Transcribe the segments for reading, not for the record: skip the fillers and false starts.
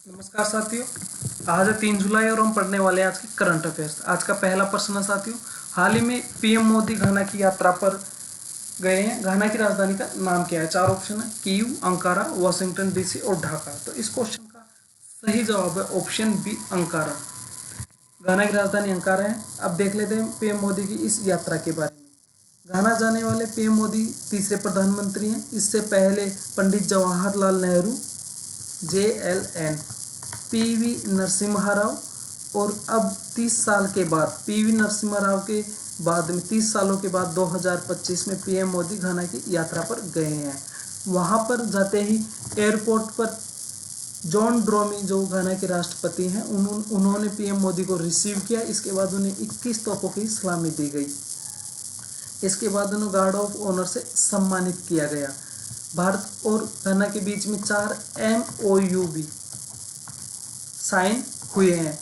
नमस्कार साथियों। आज है 3 जुलाई और हम पढ़ने वाले हैं आज के करंट अफेयर्स। आज का पहला प्रश्न है साथियों, हाल ही में पीएम मोदी घाना की यात्रा पर गए हैं। घाना की राजधानी का नाम क्या है? 4 ऑप्शन है, कीव, अंकारा, वाशिंगटन डीसी और ढाका। तो इस क्वेश्चन का सही जवाब है ऑप्शन बी, अंकारा। घाना की राजधानी अंकारा है। अब देख लेते हैं पीएम मोदी की इस यात्रा के बारे में। घाना जाने वाले पीएम मोदी तीसरे प्रधानमंत्री हैं। इससे पहले पंडित जवाहरलाल नेहरू, JLN, PV नरसिम्हा राव और अब 30 साल के बाद PV नरसिम्हा राव के बाद में 30 सालों के बाद 2025 में पीएम मोदी घाना की यात्रा पर गए हैं। वहां पर जाते ही एयरपोर्ट पर जॉन ड्रोमी जो घाना के राष्ट्रपति हैं उन्होंने पीएम मोदी को रिसीव किया। इसके बाद उन्हें 21 तोपों की सलामी दी गई। इसके बाद उन्हें गार्ड ऑफ ऑनर से सम्मानित किया गया। भारत और घाना के बीच में 4 MOU भी साइन हुए हैं।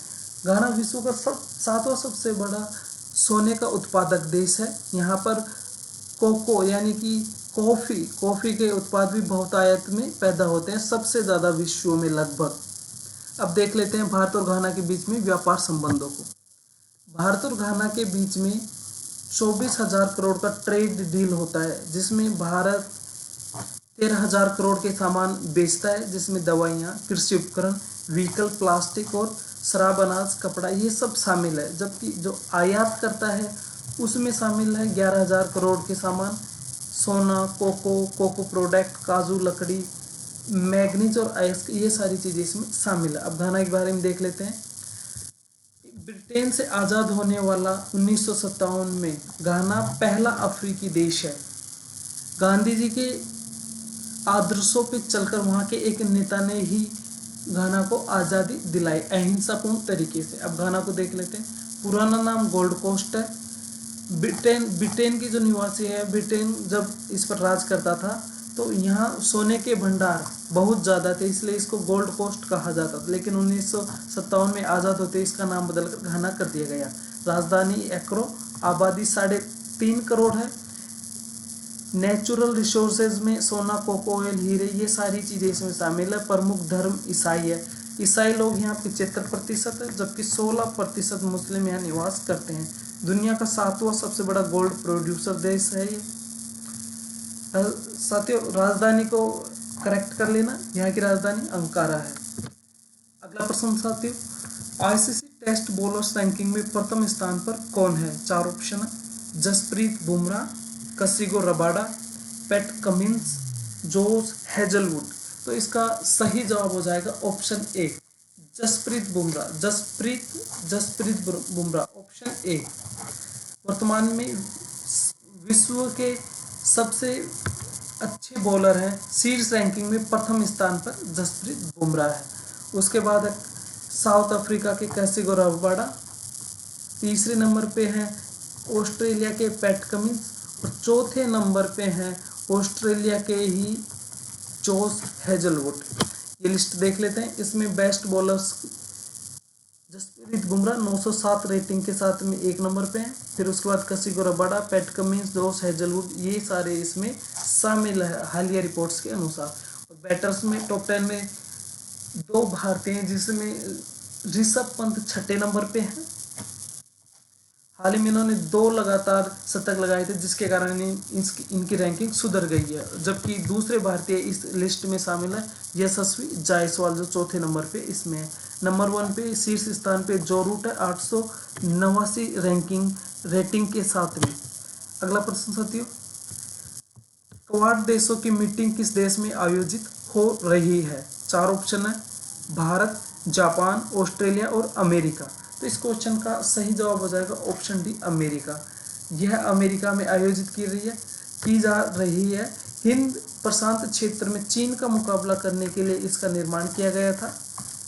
घाना विश्व का 7वां सबसे बड़ा सोने का उत्पादक देश है। यहाँ पर कोको यानी कि कॉफ़ी के उत्पाद भी बहुतायत में पैदा होते हैं, सबसे ज़्यादा विश्व में लगभग। अब देख लेते हैं भारत और घाना के बीच में व्यापार संबंधों को। भारत और घाना के बीच में 24,000 करोड़ का ट्रेड डील होता है, जिसमें भारत 13,000 करोड़ के सामान बेचता है, जिसमें दवाइयाँ, कृषि उपकरण, व्हीकल, प्लास्टिक और शराब, अनाज, कपड़ा ये सब शामिल है। जबकि जो आयात करता है उसमें शामिल है 11,000 करोड़ के सामान, सोना, कोको प्रोडक्ट, काजू, लकड़ी, मैग्नीज और आयस्क, ये सारी चीज़ें इसमें शामिल है। अब घाना के बारे में देख लेते हैं। ब्रिटेन से आज़ाद होने वाला 1957 में घाना पहला अफ्रीकी देश है। गांधी जी के आदर्शों पे चलकर वहाँ के एक नेता ने ही घाना को आज़ादी दिलाई अहिंसापूर्ण तरीके से। अब घाना को देख लेते हैं। पुराना नाम गोल्ड कोस्ट है। ब्रिटेन की जो निवासी है, ब्रिटेन जब इस पर राज करता था तो यहाँ सोने के भंडार बहुत ज़्यादा थे, इसलिए इसको गोल्ड कोस्ट कहा जाता था। लेकिन 1957 में आज़ाद होते इसका नाम बदलकर घाना कर दिया गया। राजधानी एक्रो, आबादी 3.5 करोड़ है। नेचुरल रिसोर्सेज में सोना, कोको, ऑयल, हीरे ये सारी चीज़ें इसमें शामिल है। प्रमुख धर्म ईसाई है। ईसाई लोग यहाँ 75% है, जबकि 16% मुस्लिम यहाँ निवास करते हैं। दुनिया का 7वां सबसे बड़ा गोल्ड प्रोड्यूसर देश है ये। साथियों, राजधानी को करेक्ट कर लेना, यहाँ की राजधानी अंकारा है। अगला प्रश्न साथियों, ICC टेस्ट बॉलर्स रैंकिंग में प्रथम स्थान पर कौन है? 4 ऑप्शन है, Jasprit Bumrah, Kagiso Rabada, Pat Cummins, Josh Hazlewood. तो इसका सही जवाब हो जाएगा option A, Jasprit Bumrah, option A. वर्तमान में विश्व के सबसे अच्छे बॉलर हैं। शीर्ष रैंकिंग में प्रथम स्थान पर जसप्रीत बुमराह है। उसके बाद साउथ अफ्रीका के कसिगो रबाडा, तीसरे नंबर पे हैं ऑस्ट्रेलिया के पैट कमिंस और चौथे नंबर पे हैं ऑस्ट्रेलिया के ही जोश हेजलवुड। ये लिस्ट देख लेते हैं। इसमें best bowlers Jasprit Bumrah 907 rating के साथ में 1 नंबर पे हैं। फिर उसके बाद Kagiso Rabada, Pat Cummins, Josh Hazlewood ये सारे इसमें शामिल है हालिया रिपोर्ट्स के अनुसार। और बैटर्स में टॉप 10 में 2 भारतीय हैं, जिसमें ऋषभ पंत 6ठे नंबर पे हैं। हाल ही में इन्होंने 2 लगातार शतक लगाए थे, जिसके कारण इनकी रैंकिंग सुधर गई है। जबकि दूसरे भारतीय इस लिस्ट में शामिल है यशस्वी जायसवाल, जो चौथे नंबर पे इसमें है। नंबर 1 पे शीर्ष स्थान पे जो रूट है 889 रेटिंग के साथ में। अगला प्रश्न साथियों, क्वाड देशों की मीटिंग किस देश में आयोजित हो रही है? 4 ऑप्शन है, भारत, जापान, ऑस्ट्रेलिया और अमेरिका। तो इस क्वेश्चन का सही जवाब हो जाएगा ऑप्शन डी, अमेरिका। यह अमेरिका में आयोजित की जा रही है। हिंद प्रशांत क्षेत्र में चीन का मुकाबला करने के लिए इसका निर्माण किया गया था।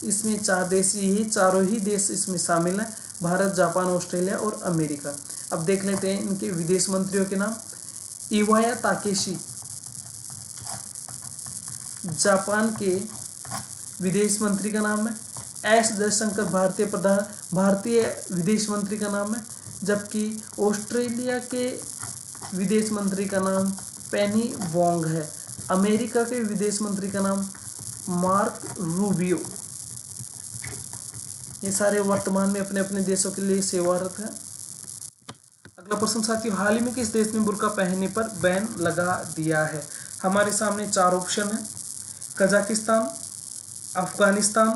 इसमें 4 देश, यही चारों ही देश इसमें शामिल हैं, भारत, जापान, ऑस्ट्रेलिया और अमेरिका। अब देख लेते हैं इनके विदेश मंत्रियों के नाम। इवाया ताकेशी जापान के विदेश मंत्री का नाम है। एस जयशंकर भारतीय विदेश मंत्री का नाम है। जबकि ऑस्ट्रेलिया के विदेश मंत्री का नाम पेनी वोंग है। अमेरिका के विदेश मंत्री का नाम मार्क रूबियो। ये सारे वर्तमान में अपने अपने देशों के लिए सेवारत है। अगला प्रश्न साथियों, हाल ही में किस देश ने बुर्का पहनने पर बैन लगा दिया है? हमारे सामने 4 ऑप्शन है, कजाकिस्तान, अफगानिस्तान,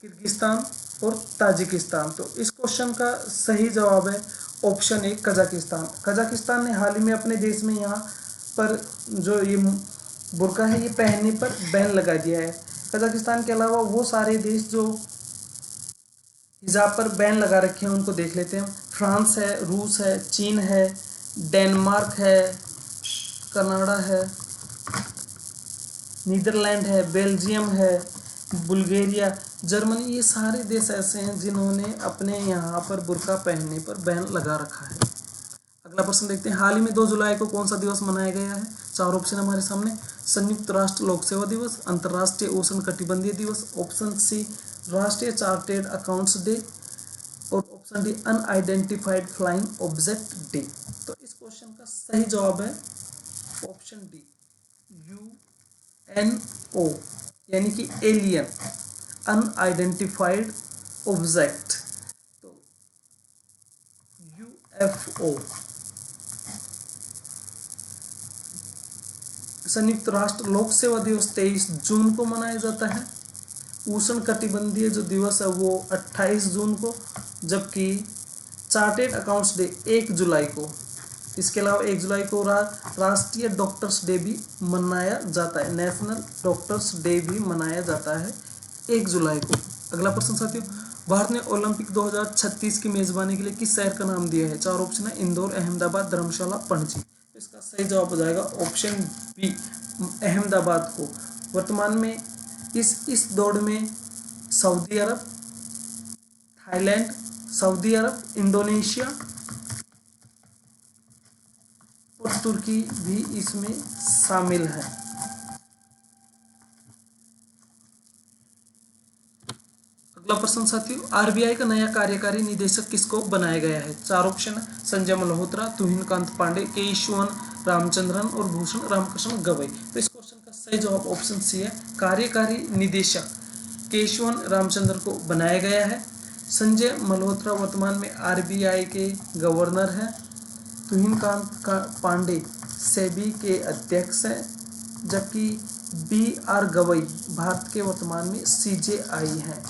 किर्गिस्तान और ताजिकिस्तान। तो इस क्वेश्चन का सही जवाब है ऑप्शन ए, कजाकिस्तान। कजाकिस्तान ने हाल ही में अपने देश में यहाँ पर जो ये बुर्का है ये पहनने पर बैन लगा दिया है। कजाकिस्तान के अलावा वो सारे देश जो हिजाब पर बैन लगा रखे हैं उनको देख लेते हैं। फ्रांस है, रूस है, चीन है, डेनमार्क है, कनाडा है, नीदरलैंड है, बेल्जियम है, बुल्गारिया, जर्मनी, ये सारे देश ऐसे हैं जिन्होंने अपने यहाँ पर बुर्का पहनने पर बैन लगा रखा है। अगला प्रश्न देखते हैं, हाल ही में 2 जुलाई को कौन सा दिवस मनाया गया है? 4 ऑप्शन हमारे सामने, संयुक्त राष्ट्र लोक सेवा दिवस, अंतर्राष्ट्रीय उष्ण कटिबंधीय दिवस, ऑप्शन सी राष्ट्रीय चार्टेड अकाउंट्स डे और option D unidentified flying object day. तो इस क्वेश्चन का सही जवाब है ऑप्शन डी, UNO, यानी कि एलियन अनआइडेंटिफाइड ऑब्जेक्ट, तो UFO। संयुक्त राष्ट्र लोक सेवा दिवस 23 जून को मनाया जाता है। उष्ण कटिबंधीय जो दिवस है वो 28 जून को, जबकि चार्टेड अकाउंट्स डे 1 जुलाई को। इसके अलावा 1 जुलाई को राष्ट्रीय डॉक्टर्स डे भी मनाया जाता है, नेशनल डॉक्टर्स डे भी मनाया जाता है 1 जुलाई को। अगला प्रश्न साथियों, भारत ने ओलंपिक 2036 की मेजबानी के लिए किस शहर का नाम दिया है? 4 ऑप्शन है, इंदौर, अहमदाबाद, धर्मशाला, पणजी। इसका सही जवाब हो जाएगा ऑप्शन बी, अहमदाबाद को। वर्तमान में इस दौड़ में सऊदी अरब, थाईलैंड, सऊदी अरब, इंडोनेशिया और तुर्की भी इसमें शामिल है। अगला प्रश्न साथियों, आरबीआई का नया कार्यकारी निदेशक किसको बनाया गया है? 4 ऑप्शन है, संजय मल्होत्रा, तुहिनकांत पांडे, केशवन रामचंद्रन और भूषण रामकृष्ण गवई। तो इस क्वेश्चन का सही जवाब ऑप्शन सी है, कार्यकारी निदेशक केशवन रामचंद्र को बनाया गया है। संजय मल्होत्रा वर्तमान में आरबीआई के गवर्नर हैं। तुहिनकांत पांडे सेबी के अध्यक्ष हैं, जबकि BR गवई भारत के वर्तमान में CJI हैं।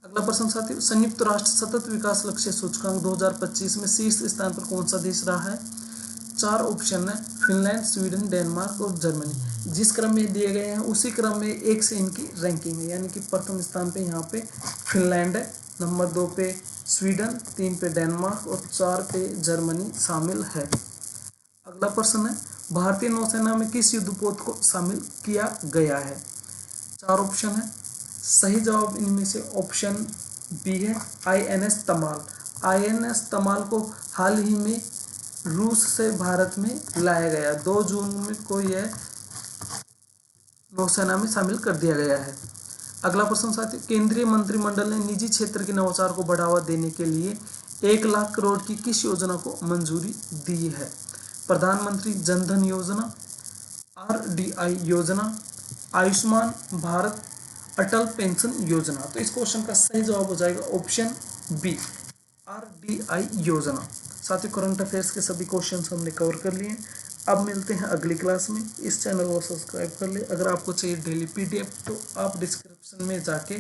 अगला प्रश्न साथियों, संयुक्त राष्ट्र सतत विकास लक्ष्य सूचकांक 2025 में शीर्ष स्थान पर कौन सा देश रहा है? 4 ऑप्शन है, फिनलैंड, स्वीडन, डेनमार्क और जर्मनी। जिस क्रम में दिए गए हैं उसी क्रम में 1 से इनकी रैंकिंग है, यानी कि प्रथम स्थान पे यहाँ पे फिनलैंड है, नंबर 2 पे स्वीडन, 3 पे डेनमार्क और 4 पे जर्मनी शामिल है। अगला प्रश्न है, भारतीय नौसेना में किस युद्धपोत को शामिल किया गया है? 4 ऑप्शन है, सही जवाब इनमें से ऑप्शन बी है, INS तमाल। INS तमाल को हाल ही में रूस से भारत में लाया गया, 2 जून में को यह नौसेना में शामिल कर दिया गया है। अगला प्रश्न साथियों, केंद्रीय मंत्रिमंडल ने निजी क्षेत्र के नवाचार को बढ़ावा देने के लिए 1 लाख करोड़ की किस योजना को मंजूरी दी है? प्रधानमंत्री जनधन योजना, RDI योजना, आयुष्मान भारत, अटल पेंशन योजना। तो इस क्वेश्चन का सही जवाब हो जाएगा ऑप्शन बी, RDI योजना। साथ ही करंट अफेयर्स के सभी क्वेश्चन हमने कवर कर लिए। अब मिलते हैं अगली क्लास में। इस चैनल को सब्सक्राइब कर ले। अगर आपको चाहिए डेली PDF तो आप डिस्क्रिप्शन में जाके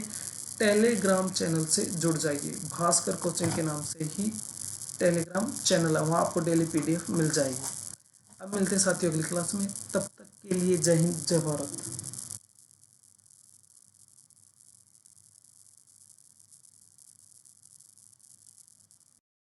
टेलीग्राम चैनल से जुड़ जाइए। भास्कर कोचिंग के नाम से ही टेलीग्राम चैनल है, वहाँ आपको डेली PDF मिल जाएगी। अब मिलते हैं साथियों अगली क्लास में, तब तक के लिए जय हिंद, जय भारत।